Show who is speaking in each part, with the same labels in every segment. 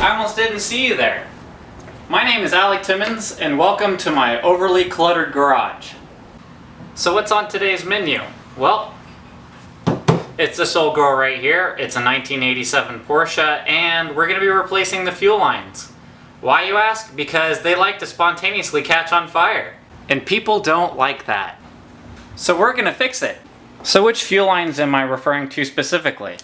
Speaker 1: I almost didn't see you there. My name is Alec Timmons, and welcome to my overly cluttered garage. So what's on today's menu? Well, it's this old girl right here. It's a 1987 Porsche, and we're going to be replacing the fuel lines. Why, you ask? Because they like to spontaneously catch on fire. And people don't like that. So we're going to fix it. So which fuel lines am I referring to specifically?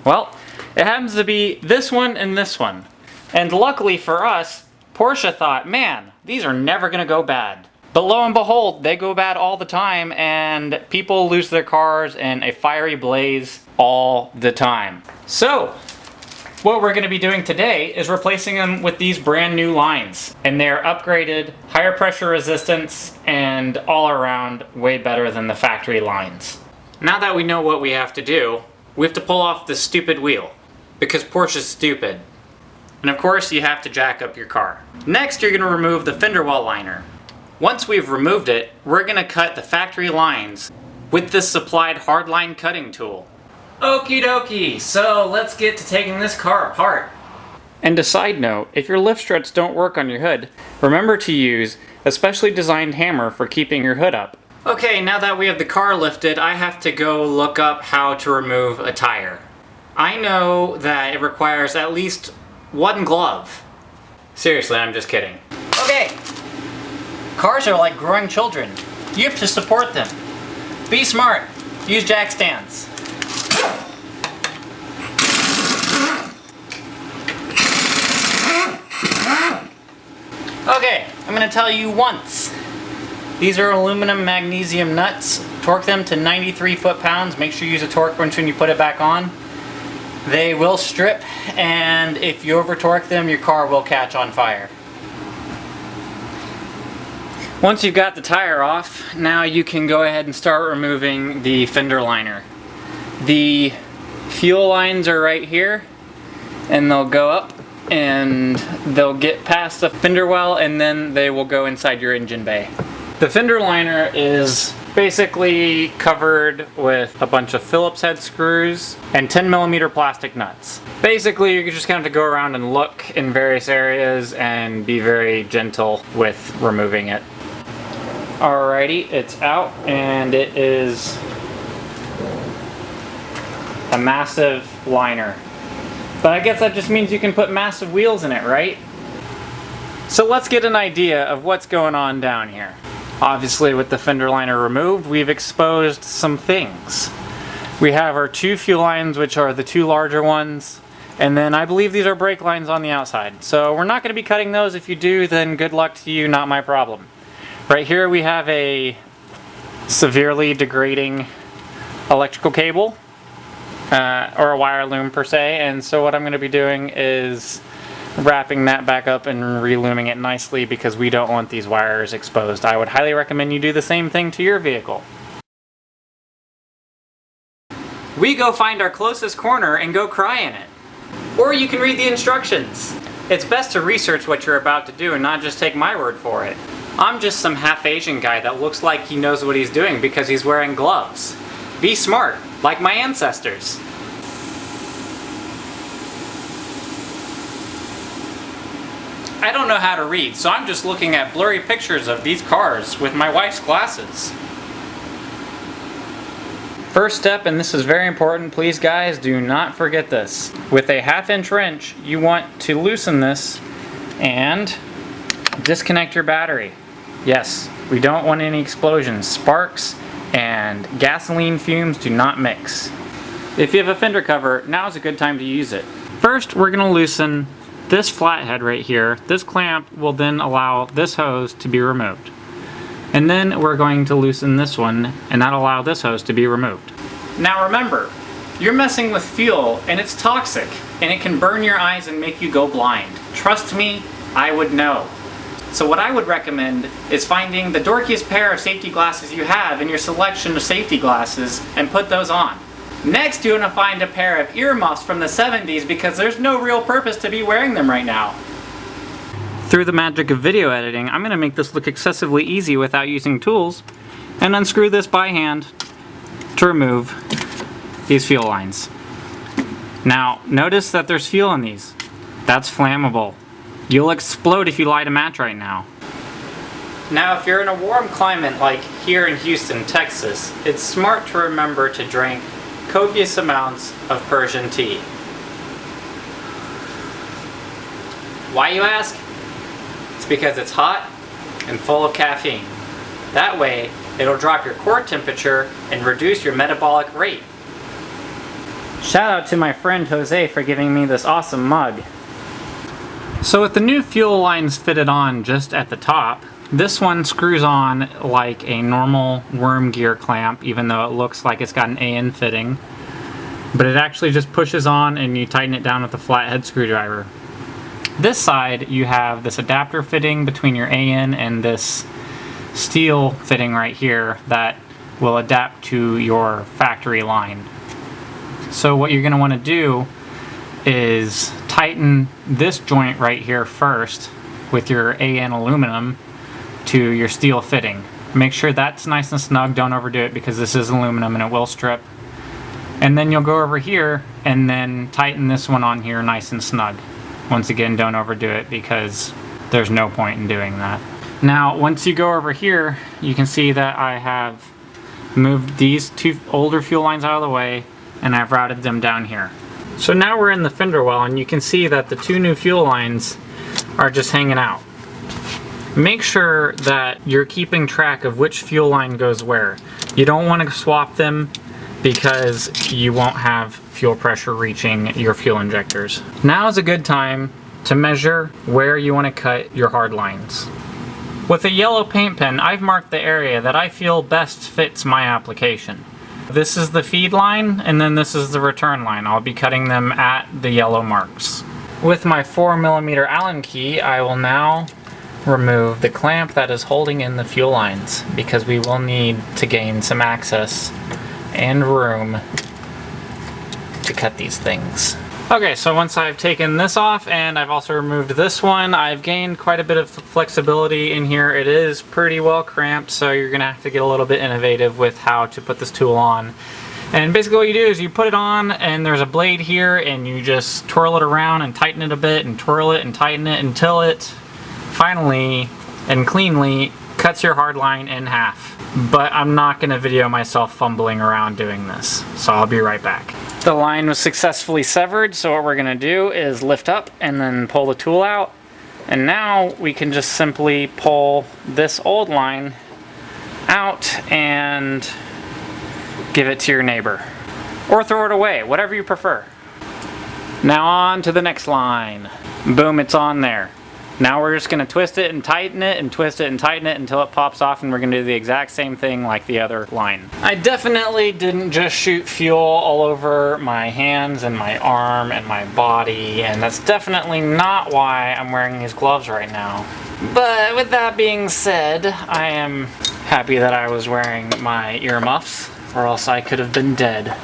Speaker 1: Well, it happens to be this one and this one. And luckily for us, Porsche thought, man, these are never going to go bad. But lo and behold, they go bad all the time, and people lose their cars in a fiery blaze all the time. So, what we're going to be doing today is replacing them with these brand new lines. And they're upgraded, higher pressure resistance, and all around way better than the factory lines. Now that we know what we have to do, we have to pull off this stupid wheel. Because Porsche's stupid. And of course, you have to jack up your car. Next, you're going to remove the fender well liner. Once we've removed it, we're going to cut the factory lines with this supplied hardline cutting tool. Okie dokie, so let's get to taking this car apart. And a side note, if your lift struts don't work on your hood, remember to use a specially designed hammer for keeping your hood up. Okay, now that we have the car lifted, I have to go look up how to remove a tire. I know that it requires at least one glove. Seriously, I'm just kidding. Okay. Cars are like growing children. You have to support them. Be smart. Use jack stands. Okay, I'm going to tell you once. These are aluminum magnesium nuts. Torque them to 93 foot-pounds. Make sure you use a torque wrench when you put it back on. They will strip, and if you over-torque them, your car will catch on fire. Once you've got the tire off, now you can go ahead and start removing the fender liner. The fuel lines are right here, and they'll go up and they'll get past the fender well, and then they will go inside your engine bay. The fender liner is basically covered with a bunch of Phillips head screws and 10mm plastic nuts. Basically, you're just going to have to go around and look in various areas and be very gentle with removing it. Alrighty, it's out, and it is a massive liner. But I guess that just means you can put massive wheels in it, right? So let's get an idea of what's going on down here. Obviously, with the fender liner removed, we've exposed some things. We have our two fuel lines, which are the two larger ones, and then I believe these are brake lines on the outside. So we're not going to be cutting those. If you do, then good luck to you, not my problem. Right here we have a severely degrading electrical cable, or a wire loom per se, and so what I'm going to be doing is wrapping that back up and relooming it nicely because we don't want these wires exposed. I would highly recommend you do the same thing to your vehicle. We go find our closest corner and go cry in it. Or you can read the instructions. It's best to research what you're about to do and not just take my word for it. I'm just some half-Asian guy that looks like he knows what he's doing because he's wearing gloves. Be smart, like my ancestors. I don't know how to read, so I'm just looking at blurry pictures of these cars with my wife's glasses. First step, and this is very important, please guys, do not forget this. With a 1/2-inch wrench, you want to loosen this and disconnect your battery. Yes, we don't want any explosions. Sparks and gasoline fumes do not mix. If you have a fender cover, now is a good time to use it. First, we're going to loosen this flathead right here. This clamp will then allow this hose to be removed. And then we're going to loosen this one, and that'll allow this hose to be removed. Now remember, you're messing with fuel, and it's toxic, and it can burn your eyes and make you go blind. Trust me, I would know. So what I would recommend is finding the dorkiest pair of safety glasses you have in your selection of safety glasses and put those on. Next, you want to find a pair of earmuffs from the 70s because there's no real purpose to be wearing them right now. Through the magic of video editing, I'm going to make this look excessively easy without using tools and unscrew this by hand to remove these fuel lines. Now, notice that there's fuel in these. That's flammable. You'll explode if you light a match right now. Now, if you're in a warm climate like here in Houston, Texas, it's smart to remember to drink copious amounts of Persian tea. Why, you ask? It's because it's hot and full of caffeine. That way, it'll drop your core temperature and reduce your metabolic rate. Shout out to my friend Jose for giving me this awesome mug. So with the new fuel lines fitted on just at the top, this one screws on like a normal worm gear clamp, even though it looks like it's got an AN fitting. But it actually just pushes on and you tighten it down with a flathead screwdriver. This side, you have this adapter fitting between your AN and this steel fitting right here that will adapt to your factory line. So what you're going to want to do is tighten this joint right here first with your AN aluminum to your steel fitting. Make sure that's nice and snug, don't overdo it because this is aluminum and it will strip. And then you'll go over here and then tighten this one on here nice and snug. Once again, don't overdo it because there's no point in doing that. Now, once you go over here, you can see that I have moved these two older fuel lines out of the way and I've routed them down here. So now we're in the fender well and you can see that the two new fuel lines are just hanging out. Make sure that you're keeping track of which fuel line goes where. You don't want to swap them because you won't have fuel pressure reaching your fuel injectors. Now is a good time to measure where you want to cut your hard lines. With a yellow paint pen, I've marked the area that I feel best fits my application. This is the feed line, and then this is the return line. I'll be cutting them at the yellow marks. With my 4mm Allen key, I will now remove the clamp that is holding in the fuel lines because we will need to gain some access and room to cut these things. Okay, so once I've taken this off and I've also removed this one, I've gained quite a bit of flexibility in here. It is pretty well cramped, so you're gonna have to get a little bit innovative with how to put this tool on. And basically what you do is you put it on and there's a blade here and you just twirl it around and tighten it a bit and twirl it and tighten it until it finally and cleanly cuts your hard line in half. But I'm not gonna video myself fumbling around doing this, so I'll be right back. The line was successfully severed, so what we're gonna do is lift up and then pull the tool out. And now we can just simply pull this old line out and give it to your neighbor. Or throw it away, whatever you prefer. Now on to the next line. Boom, it's on there. Now we're just gonna twist it and tighten it and twist it and tighten it until it pops off, and we're gonna do the exact same thing like the other line. I definitely didn't just shoot fuel all over my hands and my arm and my body, and that's definitely not why I'm wearing these gloves right now. But with that being said, I am happy that I was wearing my earmuffs, or else I could have been dead.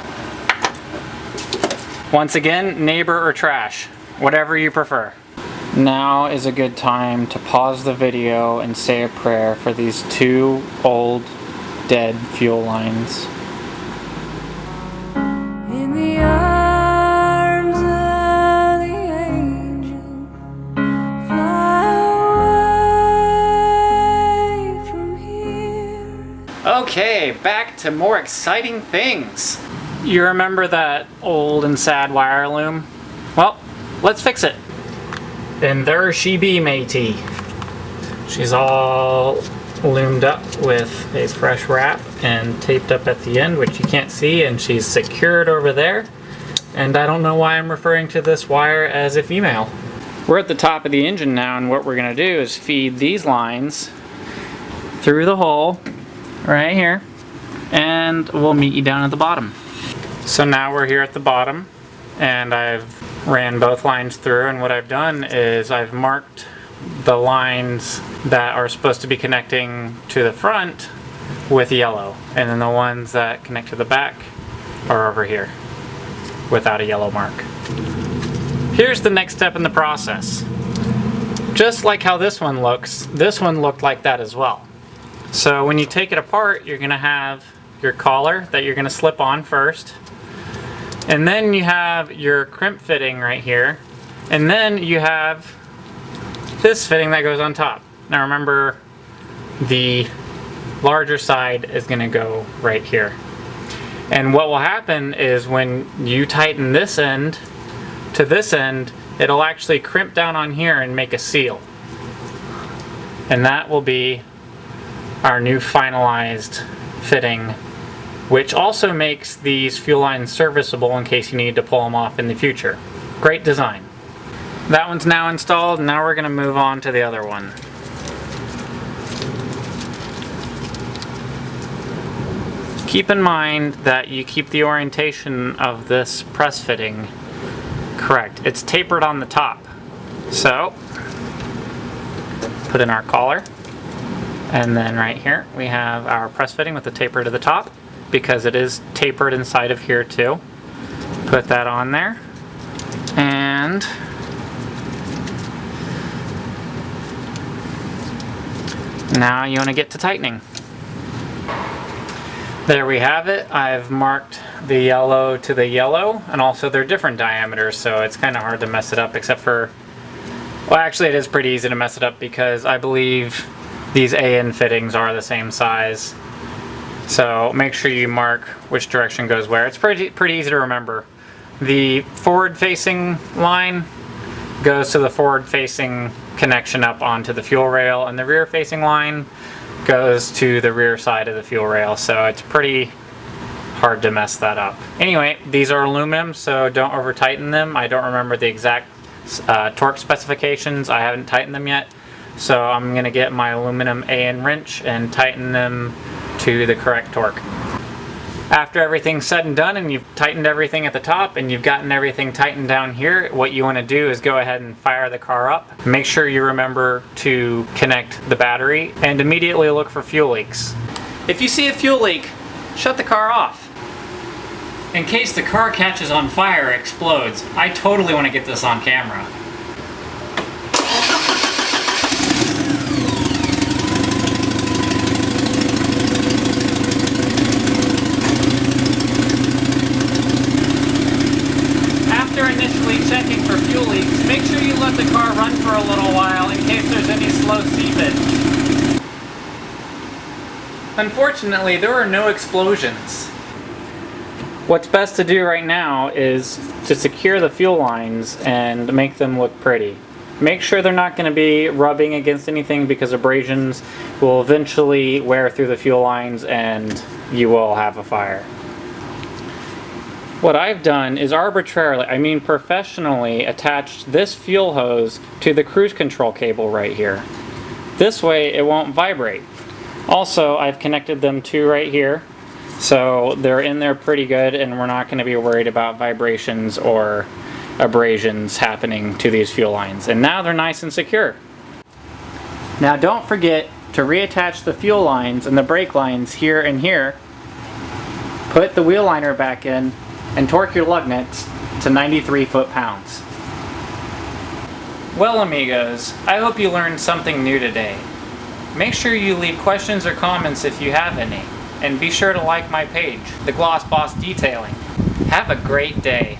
Speaker 1: Once again, neighbor or trash, whatever you prefer. Now is a good time to pause the video and say a prayer for these two old, dead fuel lines. In the arms of the angel, fly away from here. Okay, back to more exciting things. You remember that old and sad wire loom? Well, let's fix it. And there she be, matey. She's all loomed up with a fresh wrap and taped up at the end, which you can't see, and she's secured over there. And I don't know why I'm referring to this wire as a female. We're at the top of the engine now, and what we're gonna do is feed these lines through the hole right here, and we'll meet you down at the bottom. So now we're here at the bottom, and I've ran both lines through, and what I've done is I've marked the lines that are supposed to be connecting to the front with yellow, and then the ones that connect to the back are over here without a yellow mark. Here's the next step in the process. Just like how this one looks, this one looked like that as well. So when you take it apart, you're gonna have your collar that you're gonna slip on first. And then you have your crimp fitting right here And then you have this fitting that goes on top. Now remember, the larger side is going to go right here. And what will happen is when you tighten this end to this end, it'll actually crimp down on here and make a seal. And that will be our new finalized fitting, which also makes these fuel lines serviceable in case you need to pull them off in the future. Great design. That one's now installed, and now we're going to move on to the other one. Keep in mind that you keep the orientation of this press fitting correct. It's tapered on the top. So, put in our collar, and then right here we have our press fitting with the taper to the top, because it is tapered inside of here too. Put that on there, and now you want to get to tightening. There we have it. I've marked the yellow to the yellow, and also they're different diameters, so it's kind of hard to mess it up, except for, well, actually it is pretty easy to mess it up because I believe these AN fittings are the same size. So make sure you mark which direction goes where. It's pretty easy to remember. The forward-facing line goes to the forward-facing connection up onto the fuel rail, and the rear-facing line goes to the rear side of the fuel rail, so it's pretty hard to mess that up. Anyway, these are aluminum, so don't over tighten them. I don't remember the exact torque specifications. I haven't tightened them yet, so I'm going to get my aluminum AN wrench and tighten them to the correct torque. After everything's said and done and you've tightened everything at the top and you've gotten everything tightened down here, what you want to do is go ahead and fire the car up. Make sure you remember to connect the battery and immediately look for fuel leaks. If you see a fuel leak, shut the car off. In case the car catches on fire or explodes, I totally want to get this on camera. Initially checking for fuel leaks, make sure you let the car run for a little while in case there's any slow seepage. Unfortunately, there are no explosions. What's best to do right now is to secure the fuel lines and make them look pretty. Make sure they're not going to be rubbing against anything, because abrasions will eventually wear through the fuel lines and you will have a fire. What I've done is arbitrarily, I mean professionally, attached this fuel hose to the cruise control cable right here. This way it won't vibrate. Also, I've connected them to right here, so they're in there pretty good, and we're not going to be worried about vibrations or abrasions happening to these fuel lines. And now they're nice and secure. Now don't forget to reattach the fuel lines and the brake lines here and here. Put the wheel liner back in and torque your lug nuts to 93 foot-pounds. Well, amigos, I hope you learned something new today. Make sure you leave questions or comments if you have any, and be sure to like my page, The Gloss Boss Detailing. Have a great day.